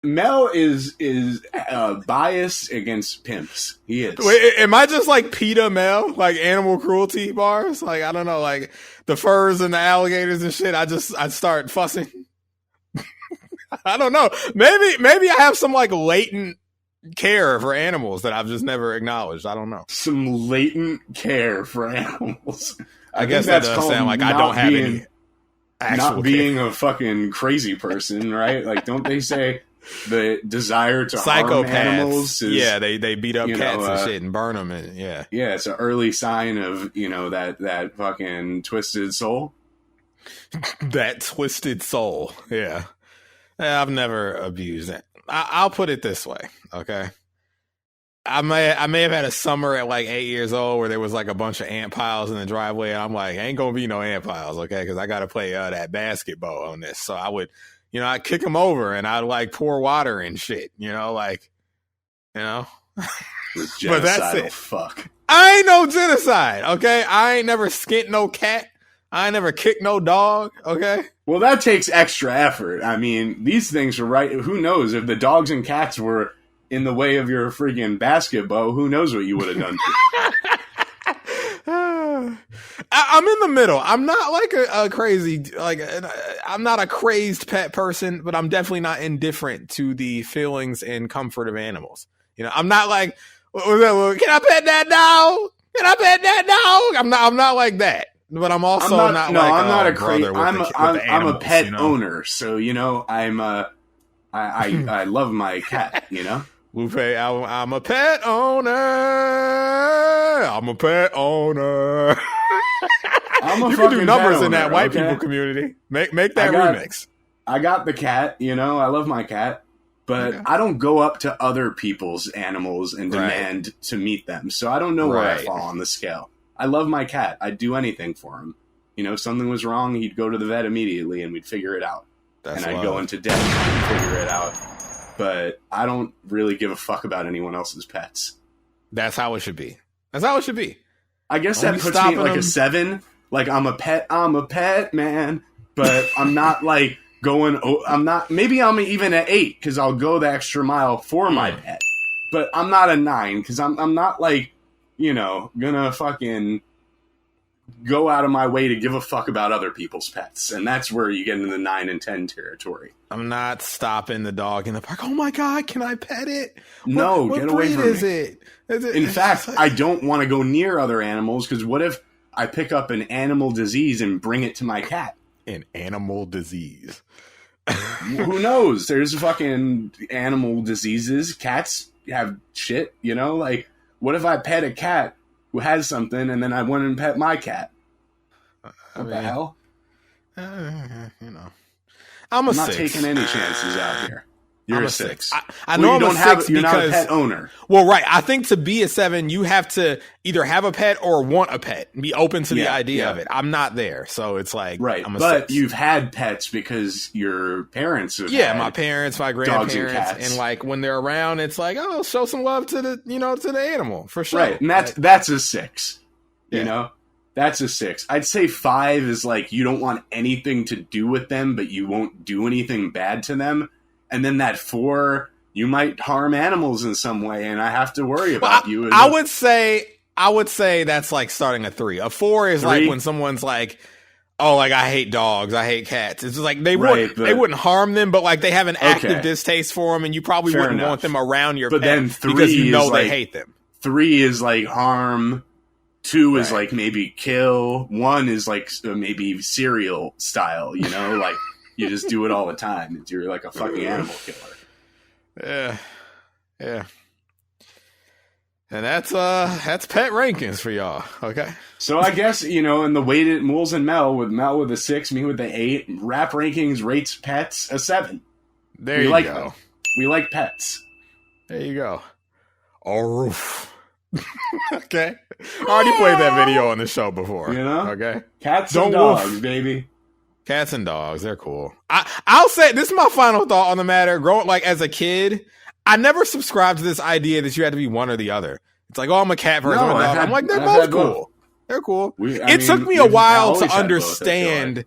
Mel is biased against pimps. He is. Wait, am I just like PETA Mel, like animal cruelty bars? Like I don't know, like the furs and the alligators and shit. I start fussing. I don't know. Maybe I have some like latent care for animals that I've just never acknowledged. I don't know. Some latent care for animals. I guess that does sound like I don't have any actual not being a fucking crazy person, right? Like, don't they say the desire to harm animals is, they beat up cats and shit and burn them, and yeah, it's an early sign of that fucking twisted soul. That twisted soul, yeah. I've never abused it. I'll put it this way, okay? I may have had a summer at like 8 years old where there was like a bunch of ant piles in the driveway, and I'm like, ain't gonna be no ant piles, okay? Because I got to play that basketball on this. So I would, I'd kick them over and I'd like pour water and shit, but that's it. Fuck. I ain't no genocide, okay? I ain't never skint no cat. I ain't never kicked no dog, okay? Well, that takes extra effort. I mean, these things are right. Who knows if the dogs and cats were in the way of your freaking basketball, who knows what you would have done to I'm in the middle. I'm not like a crazy, I'm not a crazed pet person, but I'm definitely not indifferent to the feelings and comfort of animals. I'm not like, can I pet that dog? Can I pet that dog? I'm not like that. But I'm also I'm not a crazy. I'm a pet owner, so I love my cat. Lupe, I'm a pet owner. I'm a pet owner. You can do numbers in that white people community. Make that remix. I got the cat. I love my cat, but I don't go up to other people's animals and demand to meet them. So I don't know where I fall on the scale. I love my cat. I'd do anything for him. If something was wrong, he'd go to the vet immediately and we'd figure it out. I'd go into debt and figure it out. But I don't really give a fuck about anyone else's pets. That's how it should be. I guess that puts me at like a 7. Like, I'm a pet, man. But I'm not like maybe I'm even at 8 because I'll go the extra mile for my pet. But I'm not a 9 because I'm not like, gonna fucking go out of my way to give a fuck about other people's pets. And that's where you get into the 9 and 10 territory. I'm not stopping the dog in the park. Oh my God, can I pet it? No, what get away from me. Is it? In fact, I don't want to go near other animals because what if I pick up an animal disease and bring it to my cat? An animal disease? Who knows? There's fucking animal diseases. Cats have shit, like, what if I pet a cat who has something and then I went and pet my cat? What the hell? I'm not 6. taking any chances out here. You're a 6. I know I'm a 6 you're because not a pet owner. Well, right. I think to be a 7, you have to either have a pet or want a pet. Be open to the idea of it. I'm not there, so it's like I'm a 6. You've had pets because your parents have my parents, my grandparents, and like when they're around, it's like, oh, show some love to the to the animal for sure. Right, and that's a 6. That's a 6. I'd say 5 is like you don't want anything to do with them, but you won't do anything bad to them. And then that 4, you might harm animals in some way, and I have to worry about you. I would say that's like starting a 3. A 4 is 3? Like when someone's like, oh, like I hate dogs, I hate cats. It's just like they wouldn't harm them, but like they have an active distaste for them, and you probably wouldn't want them around your pet then 3 because you know they like, hate them. 3 is like harm. 2 is like maybe kill. 1 is like maybe serial style, like. You just do it all the time. You're like a fucking animal killer. Yeah. And that's pet rankings for y'all. Okay. So I guess in the weighted Mools and Mel with a 6, me with the 8. Rap rankings rates pets a 7. There you go. Them. We like pets. There you go. Roof. Okay. I already played that video on the show before. Okay. Cats and dogs, baby. Cats and dogs, they're cool. I'll say, this is my final thought on the matter. Growing, like, as a kid, I never subscribed to this idea that you had to be one or the other. It's like, oh, I'm a cat person. I'm like, they're both cool. They're cool. It took me a while to understand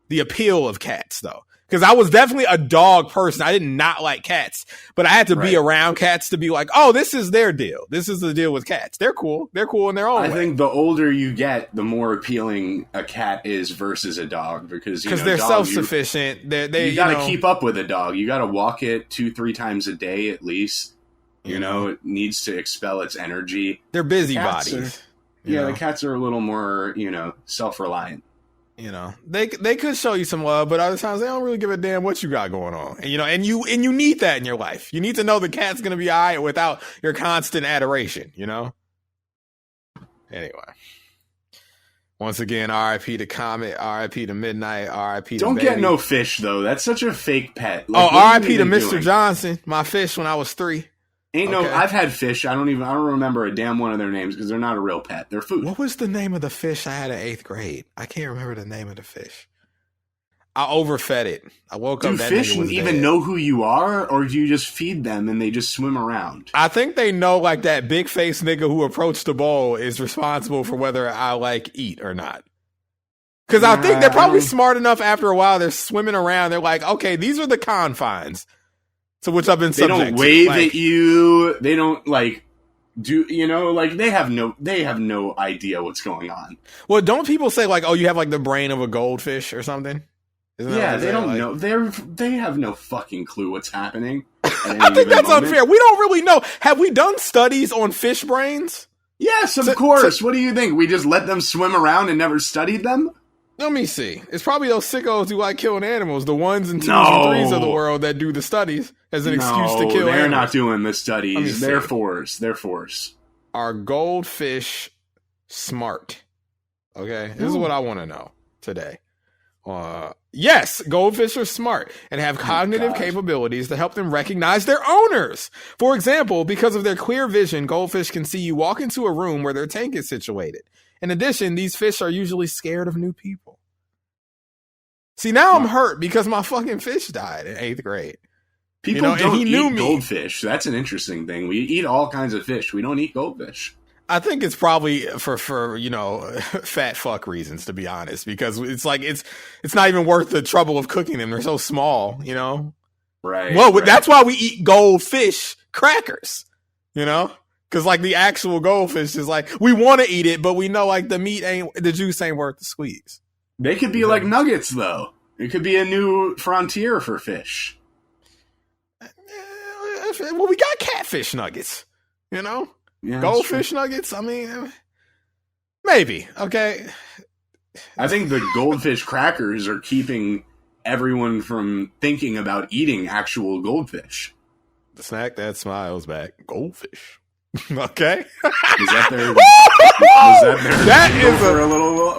the appeal of cats, though. Because I was definitely a dog person. I did not like cats, but I had to be around cats to be like, oh, this is their deal. This is the deal with cats. They're cool. They're cool in their own way. I think the older you get, the more appealing a cat is versus a dog because they're self-sufficient. You got to keep up with a dog. You got to walk it 2-3 times a day at least. You know, it needs to expel its energy. They're busybodies. The cats are a little more, self-reliant. They could show you some love, but other times they don't really give a damn what you got going on. And you need that in your life. You need to know the cat's going to be all right without your constant adoration, Anyway. Once again, R.I.P. to Comet, R.I.P. to Midnight, R.I.P. to Don't Baby. Get no fish, though. That's such a fake pet. R.I.P. to Mr. Johnson, my fish when I was 3. I've had fish. I don't remember a damn one of their names because they're not a real pet. They're food. What was the name of the fish I had in 8th grade? I can't remember the name of the fish. I overfed it. I woke up. Do fish even know who you are, or do you just feed them and they just swim around? I think they know like that big face nigga who approached the bowl is responsible for whether I eat or not. Because I think they're probably smart enough after a while. They're swimming around. They're like, okay, these are the confines to which I've been subject. They don't wave at you. They don't they have no idea what's going on. Well, don't people say like, oh, you have like the brain of a goldfish or something? They don't know. They have no fucking clue what's happening. I think that's unfair. We don't really know. Have we done studies on fish brains? Yes, of course. What do you think? We just let them swim around and never studied them? Let me see. It's probably those sickos who like killing animals, the 1s and 2s and 3s of the world that do the studies as an excuse to kill animals. They're not doing the studies. They're force. Are goldfish smart? Okay, this is what I want to know today. Yes, goldfish are smart and have cognitive capabilities to help them recognize their owners. For example, because of their clear vision, goldfish can see you walk into a room where their tank is situated. In addition, these fish are usually scared of new people. See, now I'm hurt because my fucking fish died in 8th grade. People don't eat goldfish. That's an interesting thing. We eat all kinds of fish. We don't eat goldfish. I think it's probably for fat fuck reasons, to be honest, because it's like it's not even worth the trouble of cooking them. They're so small, Right. Well, that's why we eat goldfish crackers, because like the actual goldfish is like we want to eat it, but we know like the juice ain't worth the squeeze. They could be like nuggets, though. It could be a new frontier for fish. Well, we got catfish nuggets, Yeah, goldfish nuggets. I mean, maybe. Okay. I think the goldfish crackers are keeping everyone from thinking about eating actual goldfish. The snack that smiles back, goldfish. Okay. Was that their for a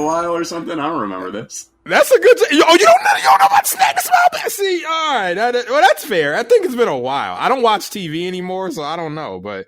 while or something? I don't remember this. That's a good. You don't know about snack that smile back. See, all right. Well, that's fair. I think it's been a while. I don't watch TV anymore, so I don't know. But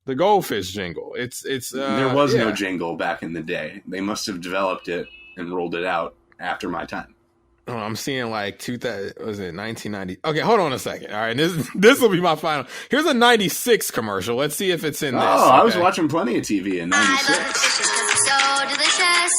the goldfish jingle. It's. There was no jingle back in the day. They must have developed it and rolled it out after my time. Oh, I'm seeing like 1990? Okay, hold on a second. All right, this will be my final. Here's a 96 commercial. Let's see if it's in this. Oh, I was watching plenty of TV in 96. I love fishes 'cause they're so delicious.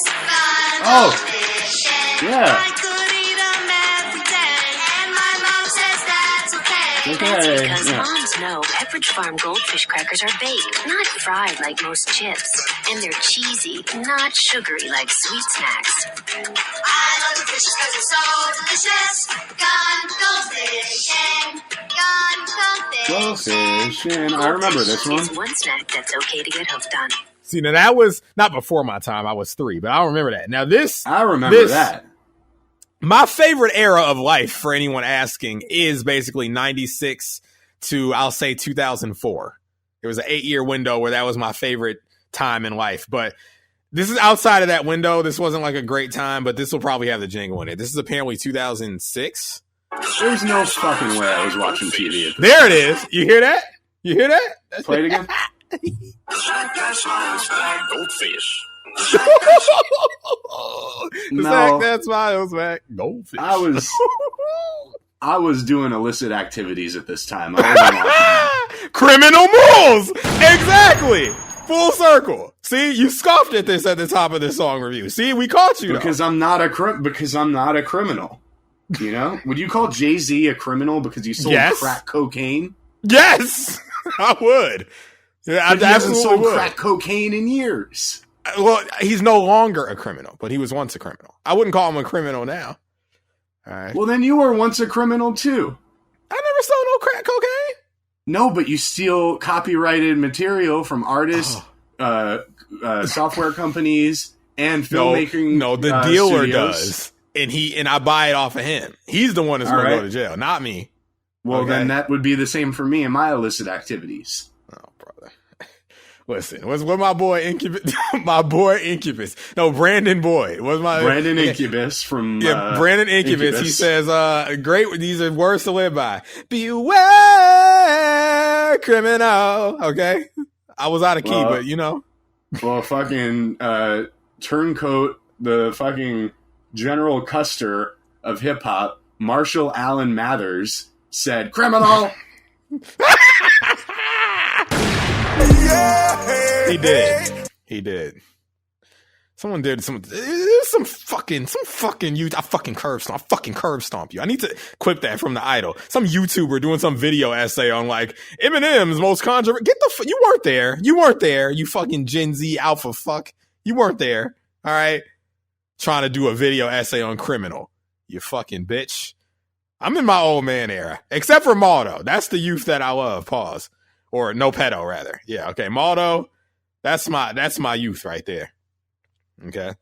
Yeah. I could eat them every day, and my mom says that's okay. Okay. Because moms know Pepperidge Farm goldfish crackers are baked, not fried like most chips. And they're cheesy, not sugary like sweet snacks. I love the fishes 'cause they're so delicious. Gone Goldfishing. I remember this one. It's one snack that's okay to get hooked on. See, now that was not before my time. I was 3, but I don't remember that. Now I remember that. My favorite era of life, for anyone asking, is basically 96 to, I'll say, 2004. It was an 8-year window where that was my favorite time in life. But this is outside of that window. This wasn't like a great time, but this will probably have the jingle in it. This is apparently 2006. There's no fucking way I was watching TV at this There it is. You hear that? You hear that? time. Play it again. Goldfish. No. That smiles back. Goldfish. I was doing illicit activities at this time. I wasn't watching Criminal rules. Exactly. Full circle. See, you scoffed at this at the top of this song review. See, we caught you because I'm not a criminal. You know? Would you call Jay-Z a criminal because he sold crack cocaine? Yes, I would. Yeah, I he hasn't absolutely sold would. crack cocaine in years. Well, he's no longer a criminal, but he was once a criminal. I wouldn't call him a criminal now. All right. Well, then you were once a criminal too. I never sold no crack cocaine. No, but you steal copyrighted material from artists, software companies, and filmmaking. No, the dealer studios. does, and I buy it off of him. He's the one that's going to go to jail, not me. Well, then that would be the same for me and my illicit activities. Oh, brother. Listen, what my boy Incubus? My boy Incubus. No, Brandon Boyd. Brandon Incubus from Brandon Incubus. He says, "Great. These are words to live by. Beware, criminal." Okay, I was out of key, but you know. Well, fucking turncoat, the fucking General Custer of hip hop, Marshall Allen Mathers, said, "Criminal." He did. Someone did some fucking you. I fucking curb stomp you. I need to clip that from the Idol. Some YouTuber doing some video essay on like Eminem's most controversial. You weren't there. You fucking Gen Z alpha fuck. You weren't there. All right. Trying to do a video essay on Criminal. You fucking bitch. I'm in my old man era, except for Maldo. That's the youth that I love. Pause. Or no pedo rather. Yeah. Okay. Maldo. That's my youth right there. Okay.